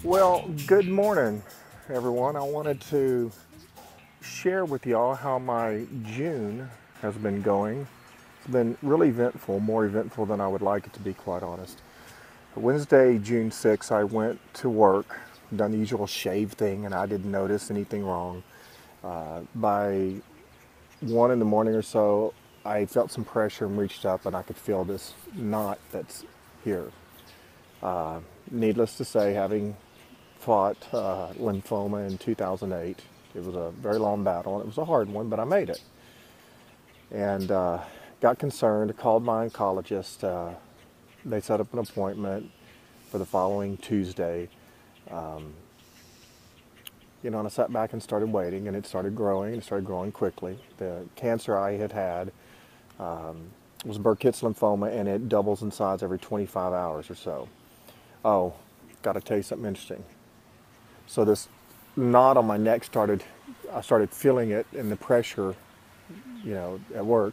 Well, good morning, everyone. I wanted to share with y'all how my June has been going. It's been really eventful, more eventful than I would like it to be, quite honest. Wednesday, June 6th, I went to work, done the usual shave thing, and I didn't notice anything wrong. By 1 in the morning or so, I felt some pressure and reached up, and I could feel this knot that's here. Needless to say, having fought lymphoma in 2008, it was a very long battle, and it was a hard one, but I made it. And got concerned, called my oncologist. They set up an appointment for the following Tuesday. And I sat back and started waiting, and it started growing quickly. The cancer I had was Burkitt's lymphoma, and it doubles in size every 25 hours or so. Oh, got to tell you something interesting. So this knot on my neck I started feeling it in the pressure, at work.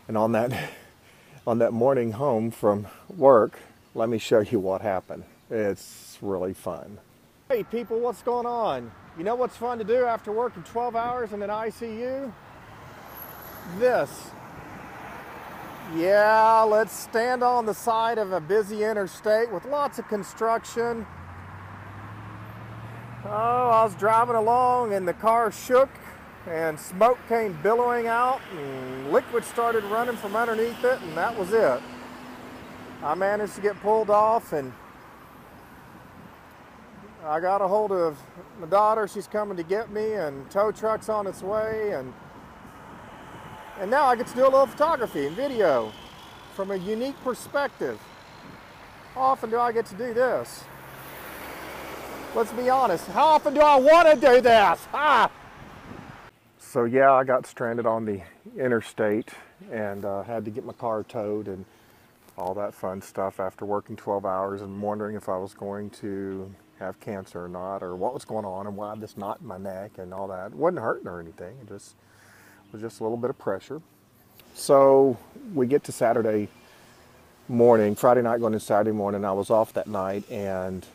And on that morning home from work, let me show you what happened. It's really fun. Hey people, what's going on? You know what's fun to do after working 12 hours in an ICU? This. Yeah, let's stand on the side of a busy interstate with lots of construction. Oh, I was driving along and the car shook and smoke came billowing out and liquid started running from underneath it, and that was it. I managed to get pulled off, and I got a hold of my daughter. She's coming to get me, and tow truck's on its way, and now I get to do a little photography and video from a unique perspective. How often do I get to do this? Let's be honest, how often do I want to do this? So yeah, I got stranded on the interstate and had to get my car towed and all that fun stuff after working 12 hours and wondering if I was going to have cancer or not, or what was going on and why this knot in my neck and all that. It wasn't hurting or anything, it was just a little bit of pressure. So we get to Saturday morning, Friday night going to Saturday morning. I was off that night, and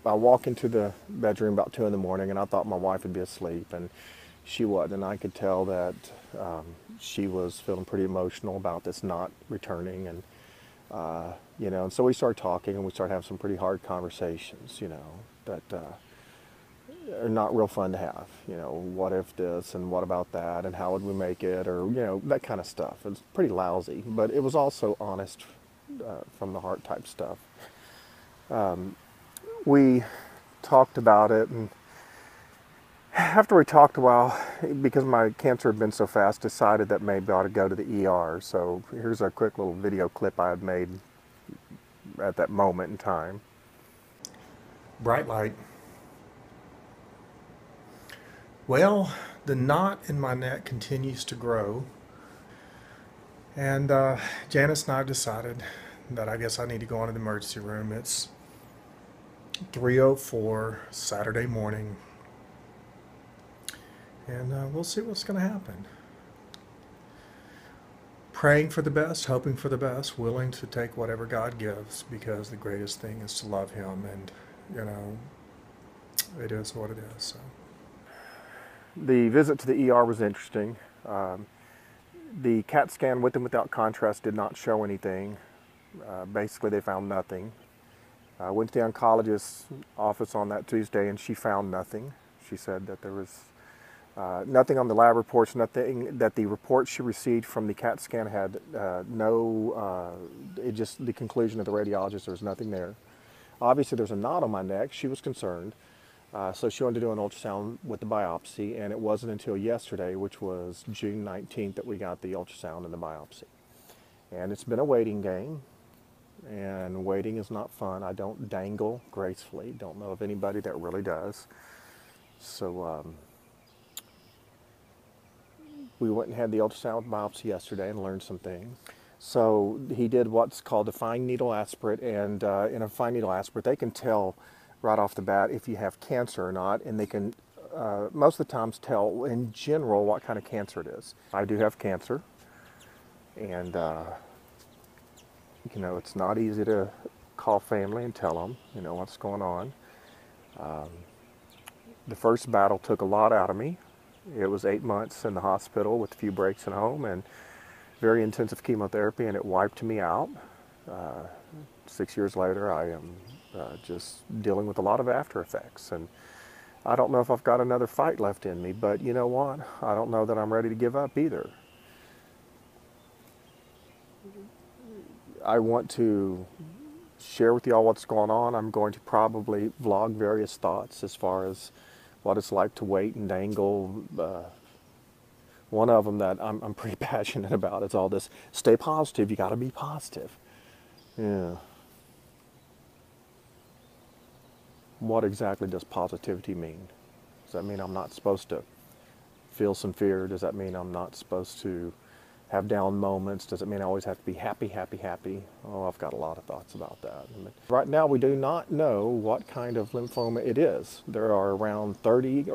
I walk into the bedroom about 2 in the morning, and I thought my wife would be asleep, and she wasn't. And I could tell that she was feeling pretty emotional about this not returning, and and so we started talking, and we started having some pretty hard conversations, that are not real fun to have. What if this, and what about that, and how would we make it, or that kind of stuff. It was pretty lousy, but it was also honest, from the heart type stuff. We talked about it, and after we talked a while, because my cancer had been so fast, decided that maybe I ought to go to the ER. So here's a quick little video clip I had made at that moment in time. Bright light. Well, the knot in my neck continues to grow, and Janice and I decided that I guess I need to go into the emergency room. It's 3:04 Saturday morning, and we'll see what's going to happen. Praying for the best, hoping for the best, willing to take whatever God gives, because the greatest thing is to love Him, and it is what it is. So the visit to the ER was interesting. The CAT scan with and without contrast did not show anything. Basically, they found nothing. I went to the oncologist's office on that Tuesday, and she found nothing. She said that there was nothing on the lab reports, nothing that the report she received from the CAT scan had the conclusion of the radiologist, there was nothing there. Obviously, there's a knot on my neck. She was concerned. So she wanted to do an ultrasound with the biopsy, and it wasn't until yesterday, which was June 19th, that we got the ultrasound and the biopsy. And it's been a waiting game. And waiting is not fun. I don't dangle gracefully. Don't know of anybody that really does. So we went and had the ultrasound biopsy yesterday and learned some things. So he did what's called a fine needle aspirate, and in a fine needle aspirate they can tell right off the bat if you have cancer or not, and they can most of the times tell in general what kind of cancer it is. I do have cancer, and You know, it's not easy to call family and tell them, you know, what's going on. The first battle took a lot out of me. It was 8 months in the hospital with a few breaks at home and very intensive chemotherapy, and it wiped me out. 6 years later, I am just dealing with a lot of after effects, and I don't know if I've got another fight left in me, but you know what? I don't know that I'm ready to give up either. I want to share with y'all what's going on. I'm going to probably vlog various thoughts as far as what it's like to wait and dangle. One of them that I'm pretty passionate about is all this, stay positive, you got to be positive. Yeah. What exactly does positivity mean? Does that mean I'm not supposed to feel some fear? Does that mean I'm not supposed to have down moments? Does it mean I always have to be happy, happy, happy? Oh, I've got a lot of thoughts about that. Right now, we do not know what kind of lymphoma it is. There are around 30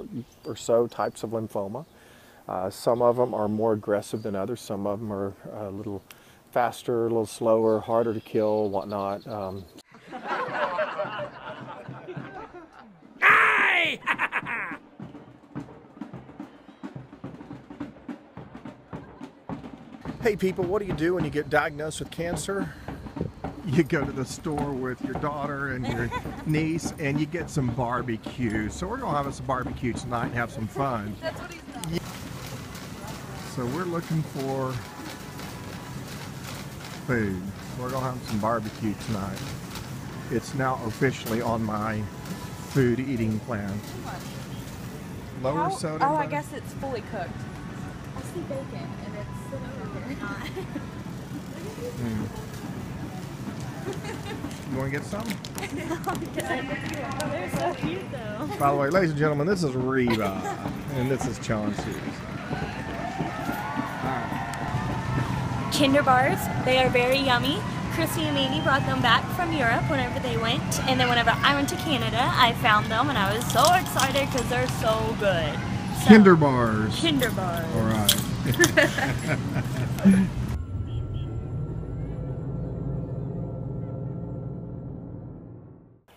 or so types of lymphoma. Some of them are more aggressive than others. Some of them are a little faster, a little slower, harder to kill, whatnot. Hey people, what do you do when you get diagnosed with cancer? You go to the store with your daughter and your niece and you get some barbecue. So we're going to have some barbecue tonight and have some fun. That's what he's done. So we're looking for food. We're going to have some barbecue tonight. It's now officially on my food eating plan. Lower soda. Oh, I guess it's fully cooked. I see bacon and it's sitting over here. You want to get some? They're so cute though. By the way, ladies and gentlemen, this is Reba and this is Chauncey. Kinder bars, they are very yummy. Chrissy and Amy brought them back from Europe whenever they went, and then whenever I went to Canada, I found them and I was so excited because they're so good. So, Kinder bars. Kinder bars. All right.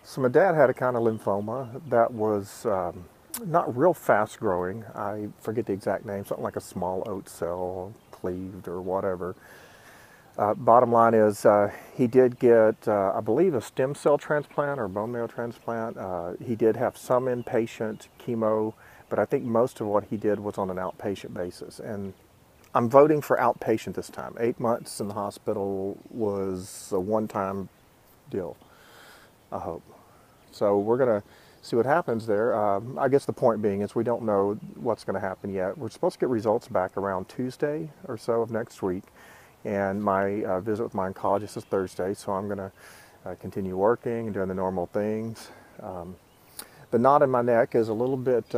So my dad had a kind of lymphoma that was not real fast growing. I forget the exact name, something like a small oat cell cleaved or whatever. Bottom line is he did get, I believe, a stem cell transplant or bone marrow transplant. He did have some inpatient chemo, but I think most of what he did was on an outpatient basis. And I'm voting for outpatient this time. 8 months in the hospital was a one-time deal, I hope. So we're going to see what happens there. I guess the point being is we don't know what's going to happen yet. We're supposed to get results back around Tuesday or so of next week. And my visit with my oncologist is Thursday, so I'm going to continue working and doing the normal things. The knot in my neck is a little bit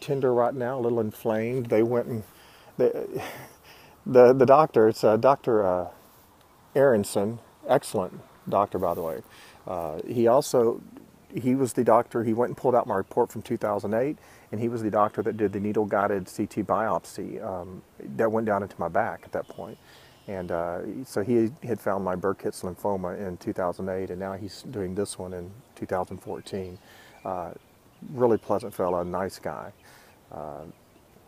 tender right now, a little inflamed. They went and the doctor, it's Dr. Aronson, excellent doctor by the way. He was the doctor, he went and pulled out my report from 2008, and he was the doctor that did the needle-guided CT biopsy that went down into my back at that point. And so he had found my Burkitt's lymphoma in 2008, and now he's doing this one in 2014. Really pleasant fellow, nice guy.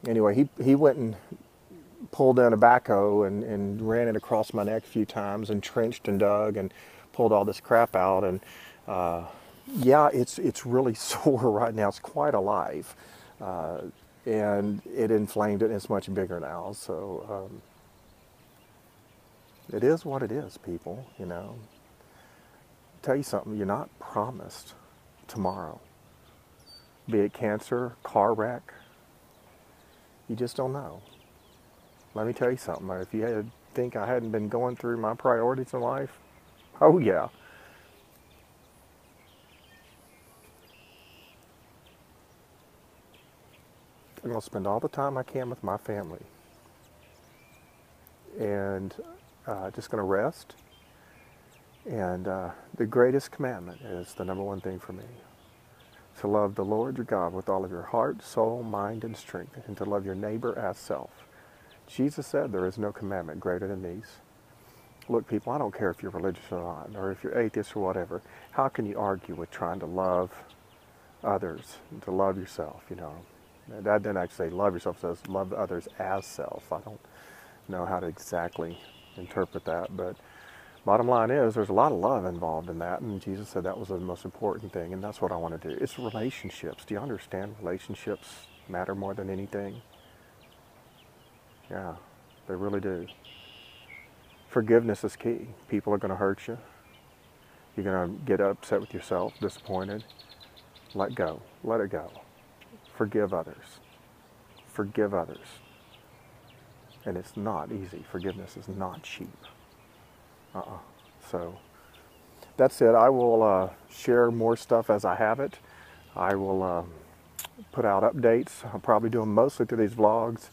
Anyway, he went and pulled in a backhoe and ran it across my neck a few times and trenched and dug and pulled all this crap out. And yeah, it's really sore right now. It's quite alive. And it inflamed it, and it's much bigger now. So it is what it is, people, you know. I'll tell you something, you're not promised tomorrow. Be it cancer, car wreck, you just don't know. Let me tell you something, if you think I hadn't been going through my priorities in life, oh yeah. I'm going to spend all the time I can with my family. And just going to rest. And the greatest commandment is the number one thing for me. To love the Lord your God with all of your heart, soul, mind, and strength. And to love your neighbor as self. Jesus said there is no commandment greater than these. Look, people, I don't care if you're religious or not, or if you're atheist or whatever. How can you argue with trying to love others, to love yourself, you know? That didn't actually say love yourself, it says love others as self. I don't know how to exactly interpret that, but bottom line is there's a lot of love involved in that, and Jesus said that was the most important thing, and that's what I want to do. It's relationships. Do you understand relationships matter more than anything? Yeah, they really do. Forgiveness is key. People are going to hurt you. You're going to get upset with yourself, disappointed. Let go. Let it go. Forgive others. Forgive others. And it's not easy. Forgiveness is not cheap. So that's it. I will share more stuff as I have it. I will put out updates. I'll probably do them mostly through these vlogs.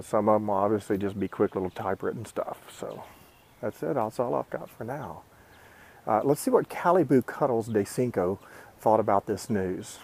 Some of them will obviously just be quick little typewritten stuff. So that's it. That's all I've got for now. Let's see what Calibu Cuddles de Cinco thought about this news.